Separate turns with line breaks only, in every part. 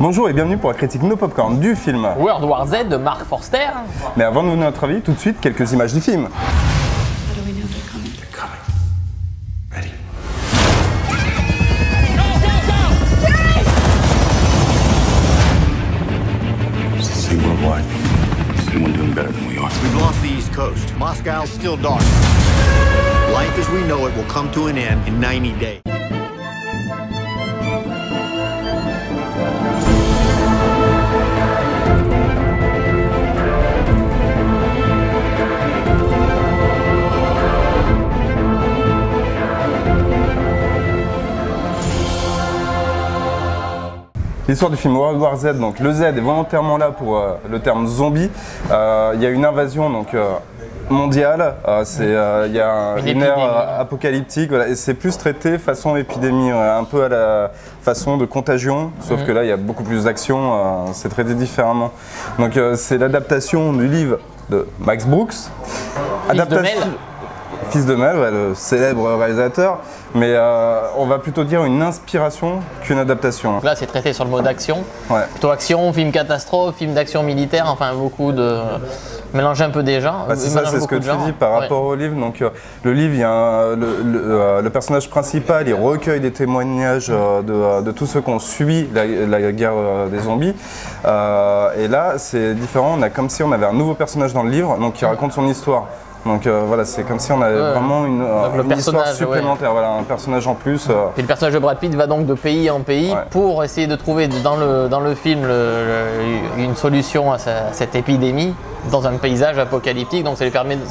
Bonjour et bienvenue pour la critique No Popcorn du film
World War Z de Mark Forster.
Mais avant de donner notre avis, tout de suite quelques images du film.
Worldwide. Is anyone doing better than we are?
We've lost the East Coast. Moscow's still dark. Life as we know it will come to an end in 90 days.
L'histoire du film World War Z, donc le Z est volontairement là pour le terme zombie. Il y a une invasion donc, mondiale, il y a une ère apocalyptique, voilà, et c'est plus traité façon épidémie, un peu à la façon de contagion, sauf que là il y a beaucoup plus d'action, c'est traité différemment. Donc c'est l'adaptation du livre de Max Brooks. Fils de Mel, ouais, le célèbre réalisateur, mais on va plutôt dire une inspiration qu'une adaptation.
Donc là, c'est traité sur le mode action.
Ouais.
Plutôt action, film catastrophe, film d'action militaire, enfin beaucoup de... mélanger un peu des genres.
Bah, c'est ça, c'est ce que tu dis par rapport au livre. Donc, le livre, il y a le personnage principal, il recueille des témoignages de tous ceux qui ont subi la guerre des zombies. Et là, c'est différent, on a comme si on avait un nouveau personnage dans le livre, donc qui raconte son histoire. Donc voilà, c'est comme si on avait vraiment une histoire supplémentaire, voilà, un personnage en plus.
Et le personnage de Brad Pitt va donc de pays en pays pour essayer de trouver dans le film une solution à cette épidémie dans un paysage apocalyptique. Donc ça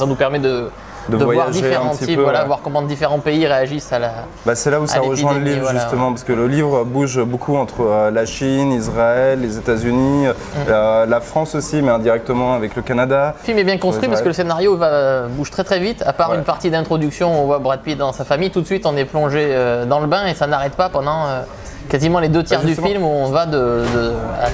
nous permet de voir différents types, voir comment différents pays réagissent à la.
Bah, c'est là où ça rejoint le livre justement, parce que le livre bouge beaucoup entre la Chine, Israël, les États-Unis, la France aussi, mais indirectement avec le Canada.
Le film est bien construit parce que le scénario bouge très très vite, à part une partie d'introduction où on voit Brad Pitt dans sa famille, tout de suite on est plongé dans le bain et ça n'arrête pas pendant quasiment les 2 tiers du film où on va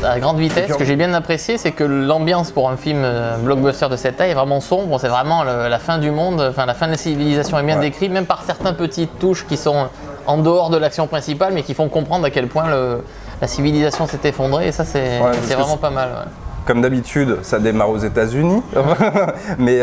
à grande vitesse. Ce que j'ai bien apprécié, c'est que l'ambiance pour un film blockbuster de cette taille est vraiment sombre. C'est vraiment la fin du monde, enfin la fin de la civilisation est bien décrite, même par certaines petites touches qui sont en dehors de l'action principale, mais qui font comprendre à quel point la civilisation s'est effondrée. Et ça, c'est vraiment pas mal. Ouais.
Comme d'habitude, ça démarre aux États-Unis, mais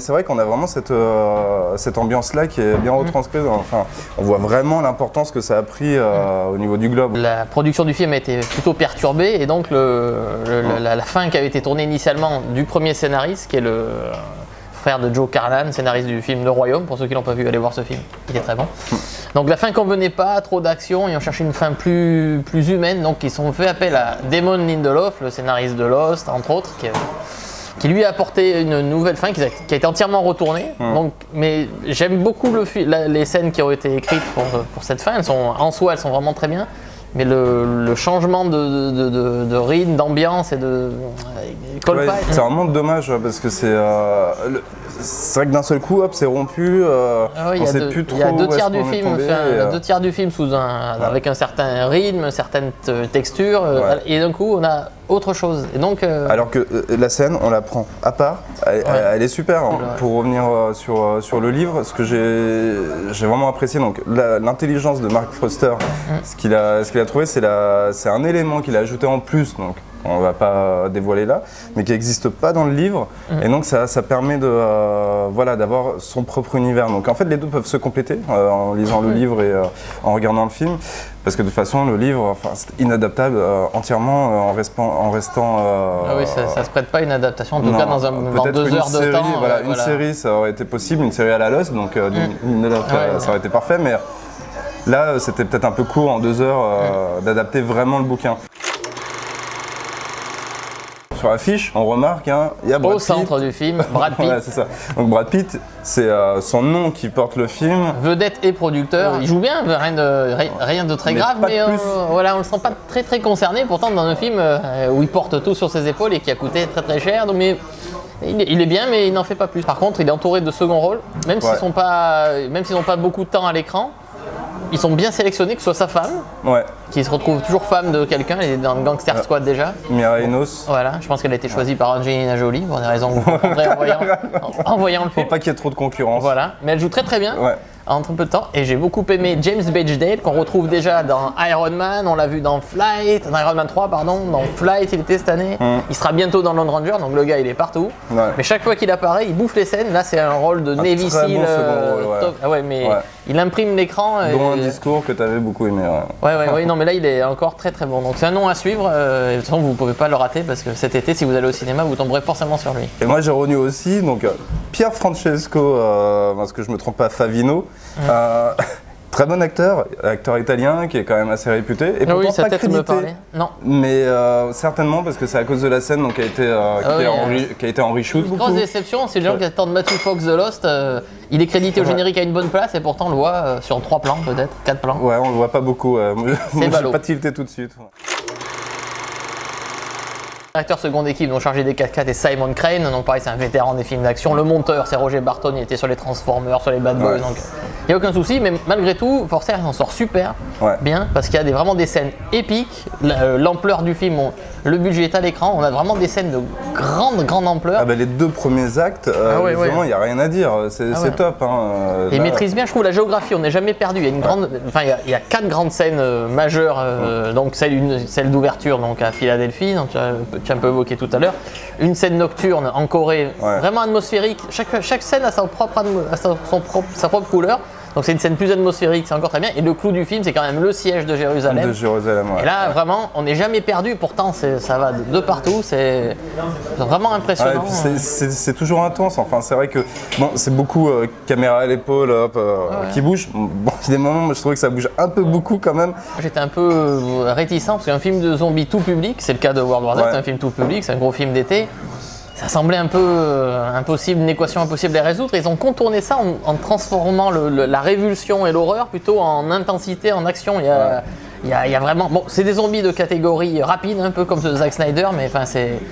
c'est vrai qu'on a vraiment cette ambiance-là qui est bien retranscrite. Enfin, on voit vraiment l'importance que ça a pris au niveau du globe.
La production du film a été plutôt perturbée et donc la fin qui avait été tournée initialement du premier scénariste, qui est le frère de Joe Carnahan, scénariste du film Le Royaume, pour ceux qui l'ont pas vu, allez voir ce film, il est très bon. Donc la fin convenait pas, trop d'action, et on cherchait une fin plus humaine, donc ils ont fait appel à Damon Lindelof, le scénariste de Lost, entre autres, qui lui a apporté une nouvelle fin qui a été entièrement retournée. Donc, mais j'aime beaucoup les scènes qui ont été écrites pour cette fin, en soi elles sont vraiment très bien. Mais le changement de rythme, d'ambiance et de colle pas.
C'est vraiment dommage parce que c'est vrai que d'un seul coup, hop, c'est rompu. On sait plus trop.
Il y a 2 tiers du film, 2 tiers du film avec un certain rythme, certaines textures, et d'un coup, on a autre chose. Et donc,
alors que la scène, on la prend à part. Elle est super. Pour revenir sur le livre, ce que j'ai vraiment apprécié, donc l'intelligence de Mark Forster, ce qu'il a trouvé, c'est un élément qu'il a ajouté en plus. Donc, on ne va pas dévoiler là, mais qui n'existe pas dans le livre. Et donc ça permet d'avoir son propre univers. Donc en fait les deux peuvent se compléter en lisant le livre et en regardant le film. Parce que de toute façon le livre, c'est inadaptable entièrement en restant...
Ah oui, ça ne se prête pas à une adaptation, en tout cas dans 2 heures de temps.
Une série ça aurait été possible, une série à la Lost, donc ça aurait été parfait. Mais là c'était peut-être un peu court en 2 heures d'adapter vraiment le bouquin. Sur l'affiche, on remarque, il y a Brad Pitt.
Au centre du film, Brad Pitt.
C'est ça. Donc Brad Pitt, c'est son nom qui porte le film.
Vedette et producteur, il joue bien, rien de très grave, mais on ne le sent pas très très concerné, pourtant dans un film où il porte tout sur ses épaules et qui a coûté très très cher, donc, mais il est bien, mais il n'en fait pas plus. Par contre, il est entouré de second rôles, même s'ils n'ont pas beaucoup de temps à l'écran. Ils sont bien sélectionnés, que ce soit sa femme, qui se retrouve toujours femme de quelqu'un, elle est dans le Gangster Squad déjà.
Mira Enos.
Voilà, je pense qu'elle a été choisie par Angelina Jolie, pour des raisons que vous comprendrez en voyant le film.
Faut pas qu'il y ait trop de concurrence.
Voilà, mais elle joue très très bien. entre peu de temps. Et j'ai beaucoup aimé James Badgedale, qu'on retrouve déjà dans Iron Man, on l'a vu dans Flight, dans Iron Man 3, pardon, dans Flight, il était cette année. Il sera bientôt dans Lone Ranger, donc le gars il est partout. Ouais. Mais chaque fois qu'il apparaît, il bouffe les scènes. Là, c'est un rôle de Navy Seal.
Bon
top. Ah ouais, mais il imprime l'écran.
Dont un discours que tu avais beaucoup aimé.
Ouais, non, mais là, il est encore très très bon. Donc, c'est un nom à suivre. De toute façon, vous ne pouvez pas le rater parce que cet été, si vous allez au cinéma, vous tomberez forcément sur lui.
Et moi, j'ai retenu aussi donc, Pierre Francesco, parce que je me trompe pas, Favino. Très bon acteur italien qui est quand même assez réputé. Et pourtant,
oui, ça
pas
peut-être
crédité.
me parler. Non.
Mais certainement parce que c'est à cause de la scène donc, qui a été en reshoot.
Une grosse déception, c'est les gens qui attendent Matthew Fox The Lost. Il est crédité au générique à une bonne place et pourtant on le voit sur 3 plans peut-être, 4 plans.
Ouais, on le voit pas beaucoup. Moi, j'ai pas tilté tout de suite.
L'acteur seconde équipe, donc chargé des 4x4 est Simon Crane, donc pareil c'est un vétéran des films d'action. Le monteur c'est Roger Barton, il était sur les Transformers, sur les Bad Boys, donc il n'y a aucun souci, mais malgré tout, Forster s'en sort super bien, parce qu'il y a vraiment des scènes épiques, l'ampleur du film, le budget est à l'écran, on a vraiment des scènes de grande ampleur.
Ah bah les 2 premiers actes, vraiment il n'y a rien à dire, c'est top. Hein,
il maîtrise bien, je trouve, la géographie, on n'est jamais perdu, il y a une grande, enfin il y a 4 grandes scènes majeures, donc celle d'ouverture donc à Philadelphie, donc, tu as un peu évoqué tout à l'heure, une scène nocturne en Corée, vraiment atmosphérique, chaque scène a sa propre couleur, donc c'est une scène plus atmosphérique, c'est encore très bien, et le clou du film c'est quand même le siège de Jérusalem. Et là vraiment on n'est jamais perdu, pourtant ça va de partout, c'est vraiment impressionnant.
C'est toujours intense, enfin c'est vrai que bon, c'est beaucoup caméra à l'épaule qui bouge, bon il y a des moments où je trouvais que ça bouge un peu beaucoup quand même.
J'étais un peu réticent parce qu'un film de zombies tout public, c'est le cas de World War Z, c'est un film tout public, c'est un gros film d'été. Ça semblait un peu impossible, une équation impossible à résoudre. Ils ont contourné ça en transformant la révulsion et l'horreur plutôt en intensité, en action. Il y a vraiment... Bon, c'est des zombies de catégorie rapide, un peu comme ceux de Zack Snyder, mais enfin,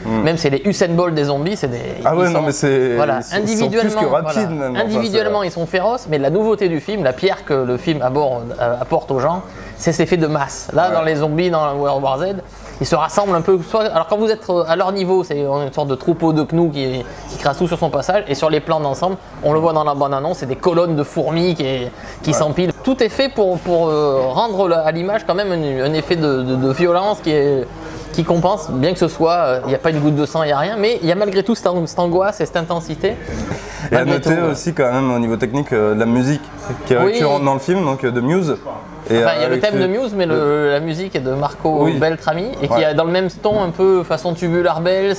même c'est les Usain Bolt des zombies. C'est des...
Ah ouais, non, mais c'est...
Voilà,
individuellement,
sont plus que rapides, même. Individuellement, ils sont féroces, mais la nouveauté du film, la pierre que le film apporte aux gens, c'est cet effet de masse. Là, dans les zombies, dans World War Z, ils se rassemblent un peu. Alors quand vous êtes à leur niveau, c'est une sorte de troupeau de gnous qui crasse tout sur son passage. Et sur les plans d'ensemble, on le voit dans la bande-annonce, c'est des colonnes de fourmis qui s'empilent. Tout est fait pour rendre à l'image quand même un effet de violence qui compense, bien que ce soit, il n'y a pas une goutte de sang, il n'y a rien, mais il y a malgré tout cette angoisse et cette intensité.
Et à noter aussi quand même au niveau technique la musique qui est récurrente dans le film, donc de Muse.
Enfin, il y a le thème de Muse, mais la musique est de Marco Beltrami et qui est dans le même ton, un peu façon Tubular Bells.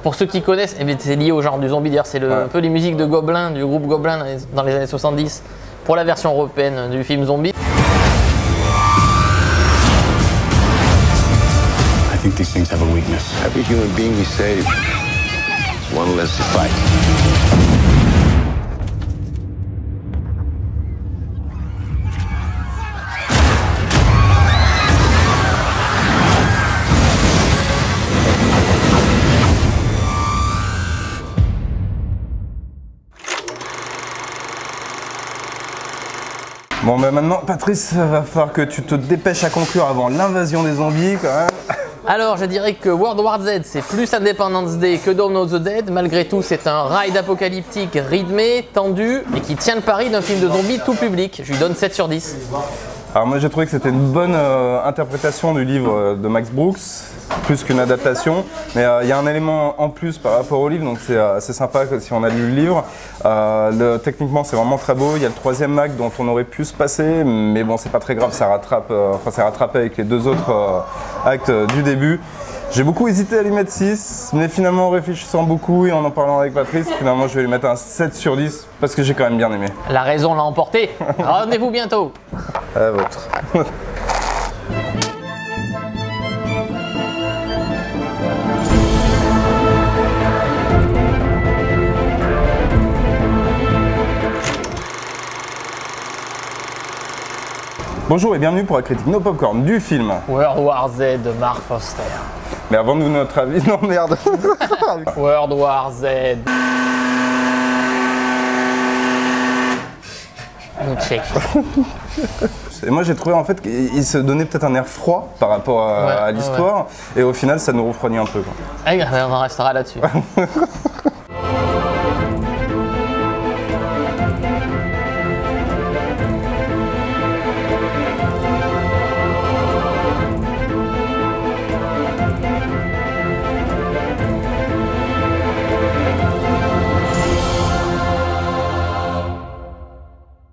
Pour ceux qui connaissent, c'est lié au genre du zombie, c'est un peu les musiques de Goblin, du groupe Goblin dans les années 70 pour la version européenne du film Zombie.
I think these things have a weakness.
Every human being we save is one less to fight.
Bon ben maintenant Patrice, va falloir que tu te dépêches à conclure avant l'invasion des zombies quand même.
Alors je dirais que World War Z c'est plus Independence Day que Dawn of the Dead. Malgré tout c'est un ride apocalyptique rythmé, tendu et qui tient le pari d'un film de zombies tout public. Je lui donne 7 sur 10.
Alors moi j'ai trouvé que c'était une bonne interprétation du livre de Max Brooks, plus qu'une adaptation, mais il y a un élément en plus par rapport au livre, donc c'est sympa si on a lu le livre. Techniquement c'est vraiment très beau, il y a le 3e acte dont on aurait pu se passer, mais bon c'est pas très grave, ça rattrape, c'est rattrapé avec les 2 autres actes du début. J'ai beaucoup hésité à lui mettre 6, mais finalement en réfléchissant beaucoup et en parlant avec Patrice, finalement je vais lui mettre un 7 sur 10 parce que j'ai quand même bien aimé.
La raison l'a emporté. Rendez-vous bientôt.
À la vôtre. Bonjour et bienvenue pour la critique No Popcorn du film
World War Z de Mark Foster.
Mais avant de vous donner notre avis, non merde.
World War Z. Check.
Et moi j'ai trouvé en fait qu'il se donnait peut-être un air froid par rapport à l'histoire et au final ça nous refroidit un peu.
Quoi. On en restera là-dessus.